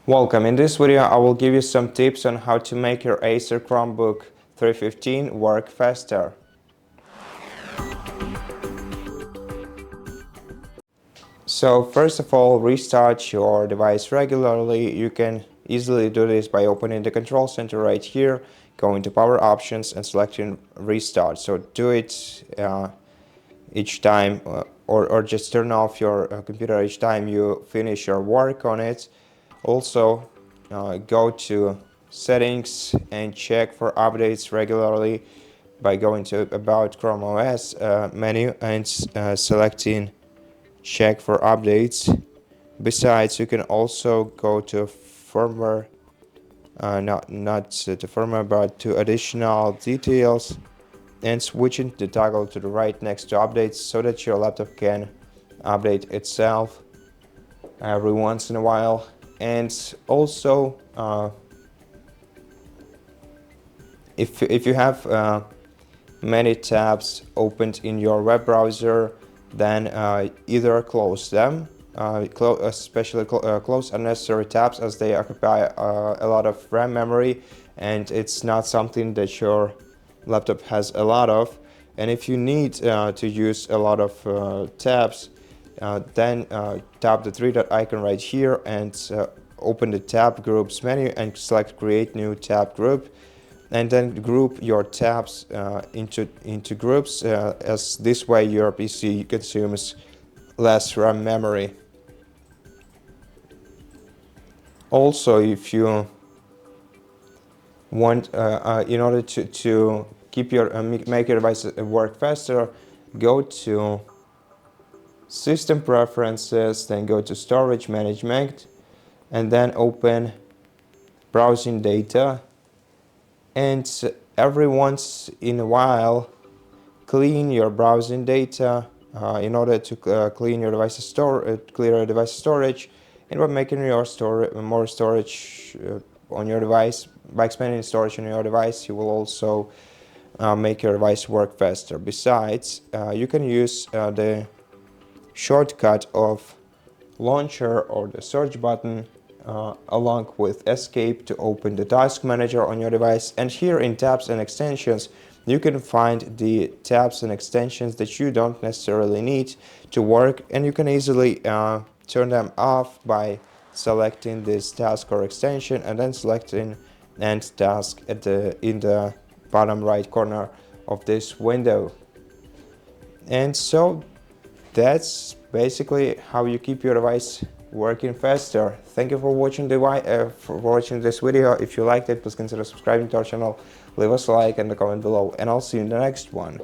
Welcome. In this video, I will give you some tips on how to make your ACER Chromebook 315 work faster. So first of all, restart your device regularly. You can easily do this by opening the control center right here, going to power options and selecting restart. So do it each time or just turn off your computer each time you finish your work on it. Also, go to settings and check for updates regularly by going to About Chrome OS menu and selecting check for updates. Besides, you can also go to firmware, not to firmware, but to additional details and switching the toggle to the right next to updates so that your laptop can update itself every once in a while. And also, if you have many tabs opened in your web browser, then either close them, especially close unnecessary tabs, as they occupy a lot of RAM memory and it's not something that your laptop has a lot of. And if you need to use a lot of tabs, then tap the three-dot icon right here and open the tab groups menu and select create new tab group, and then group your tabs into groups, as this way your PC consumes less RAM memory. Also, if you want, in order to keep your make your device work faster, go to System Preferences, then go to Storage Management, and then open Browsing Data. And every once in a while, clean your browsing data in order to clear your device storage, and by making your more storage on your device. By expanding storage on your device, you will also make your device work faster. Besides, you can use the shortcut of launcher or the search button along with escape to open the task manager on your device. And here in tabs and extensions, you can find the tabs and extensions that you don't necessarily need to work, and you can easily turn them off by selecting this task or extension and then selecting end task in the bottom right corner of this window. And so that's basically how you keep your device working faster. Thank you for watching this video. If you liked it, please consider subscribing to our channel, leave us a like and a comment below, and I'll see you in the next one.